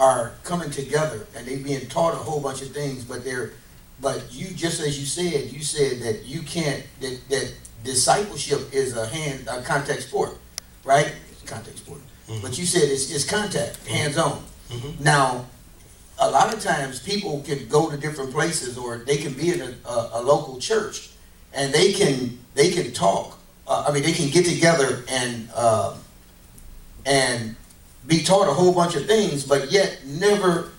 are coming together and they being taught a whole bunch of things, but you, just as you said that you can't, that discipleship is a contact sport, right? Contact sport. Mm-hmm. But you said it's contact, hands-on. Mm-hmm. Now, a lot of times people can go to different places, or they can be in a local church, and they can talk. They can get together and be taught a whole bunch of things, but yet never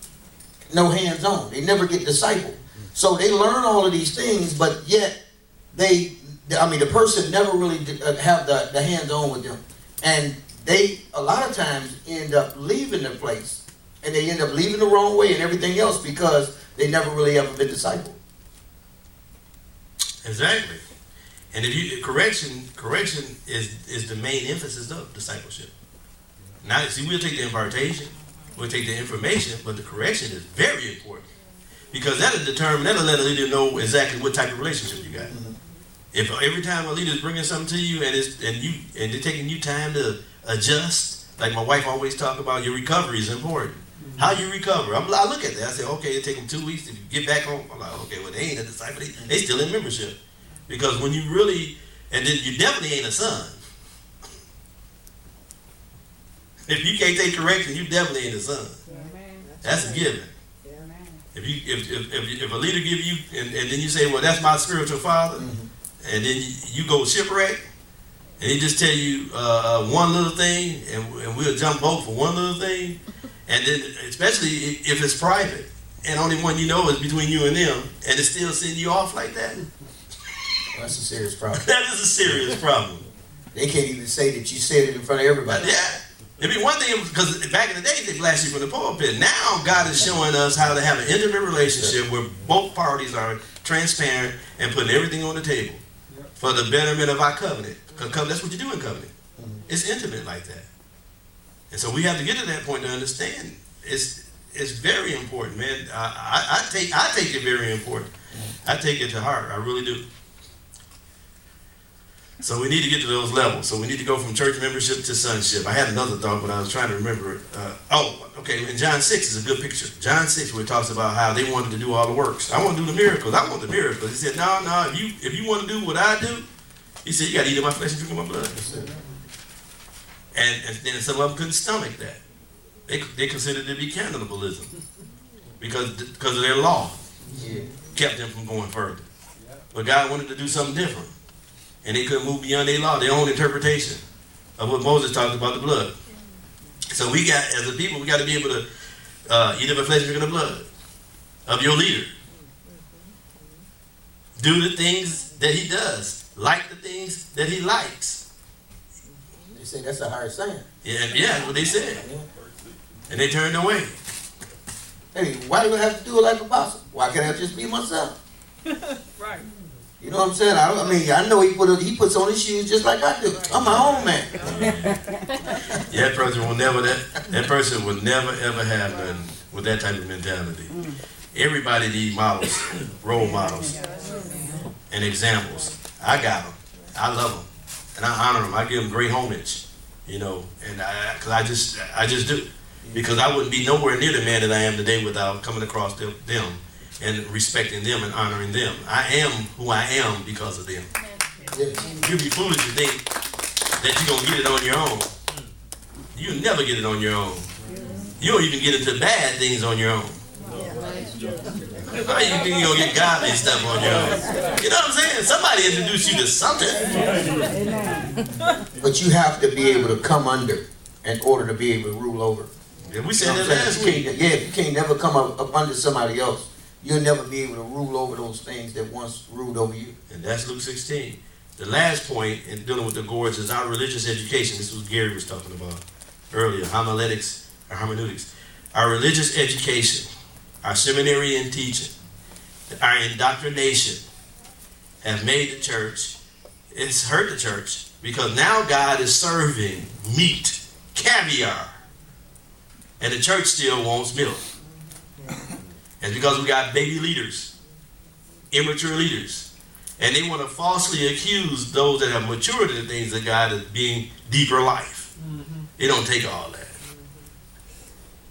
no hands-on. They never get discipled. So they learn all of these things, but yet the person never really have the hands-on with them, and they a lot of times end up leaving the place, and they end up leaving the wrong way and everything else because they never really ever been discipled. Exactly. And if you correction is the main emphasis of discipleship. Now, see, we'll take the impartation, we'll take the information, but the correction is very important, because that'll let a leader know exactly what type of relationship you got. Mm-hmm. If every time a leader is bringing something to you and they're taking you time to adjust, like my wife always talk about, your recovery is important. Mm-hmm. How you recover? I look at that. I say, okay, it take them 2 weeks to get back home. I'm like, okay, well, they ain't a disciple. They still in membership. Because when you really, and then you definitely ain't a son. If you can't take correction, you definitely ain't a son. That's a given. If a leader give you, and then you say, well, that's my spiritual father, mm-hmm. and then you go shipwreck, and he just tell you one little thing, and we'll jump boat for one little thing, and then especially if it's private, and only one you know is between you and them, and it's still sending you off like that. That's a serious problem. That is a serious problem. They can't even say that you said it in front of everybody. Yeah. It'd be one thing, because back in the day, they blast you from the pulpit. Now, God is showing us how to have an intimate relationship where both parties are transparent and putting everything on the table for the betterment of our covenant. Because that's what you do in covenant. Mm-hmm. It's intimate like that. And so we have to get to that point to understand. It's very important, man. I take it very important. I take it to heart. I really do. So we need to get to those levels. So we need to go from church membership to sonship. I had another thought, but I was trying to remember it. In John 6 is a good picture. John 6, where it talks about how they wanted to do all the works. I want to do the miracles. I want the miracles. He said, no, if you want to do what I do, he said, you got to eat of my flesh and drink of my blood. And then some of them couldn't stomach that. They considered it to be cannibalism because of their law. Kept them from going further. But God wanted to do something different. And they couldn't move beyond their law, their own interpretation of what Moses talked about the blood. So we got, as a people, we got to be able to eat of the flesh and drink of the blood of your leader. Do the things that he does. Like the things that he likes. They say that's a hard saying. Yeah, that's what they said. And they turned away. Hey, why do I have to do it like apostle? Why can't I just be myself? Right. You know what I'm saying? I know he puts on his shoes just like I do. I'm my own man. Yeah, that person will never ever have none with that type of mentality. Everybody needs models, role models, and examples. I got them. I love them, and I honor them. I give them great homage, and because I just do, because I wouldn't be nowhere near the man that I am today without coming across them and respecting them and honoring them. I am who I am because of them. You'd be foolish to think that you're going to get it on your own. You'll never get it on your own. You don't even get into bad things on your own. How you think you're going to get godly stuff on your own? You know what I'm saying? Somebody introduced you to something. But you have to be able to come under in order to be able to rule over. Yeah, we said that last week. You can't never come up under somebody else. You'll never be able to rule over those things that once ruled over you. And that's Luke 16. The last point in dealing with the gorge is our religious education. This was Gary was talking about earlier, homiletics or hermeneutics. Our religious education, our seminary and teaching, our indoctrination have made the church, it's hurt the church, because now God is serving meat, caviar, and the church still wants milk. And because we got baby leaders, immature leaders, and they want to falsely accuse those that have matured in the things of God as being deeper life. Mm-hmm. It don't take all that.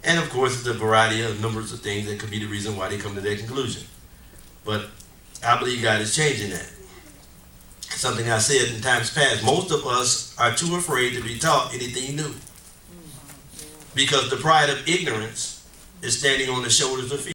And of course, the variety of numbers of things that could be the reason why they come to that conclusion. But I believe God is changing that. Something I said in times past, most of us are too afraid to be taught anything new. Because the pride of ignorance is standing on the shoulders of fear.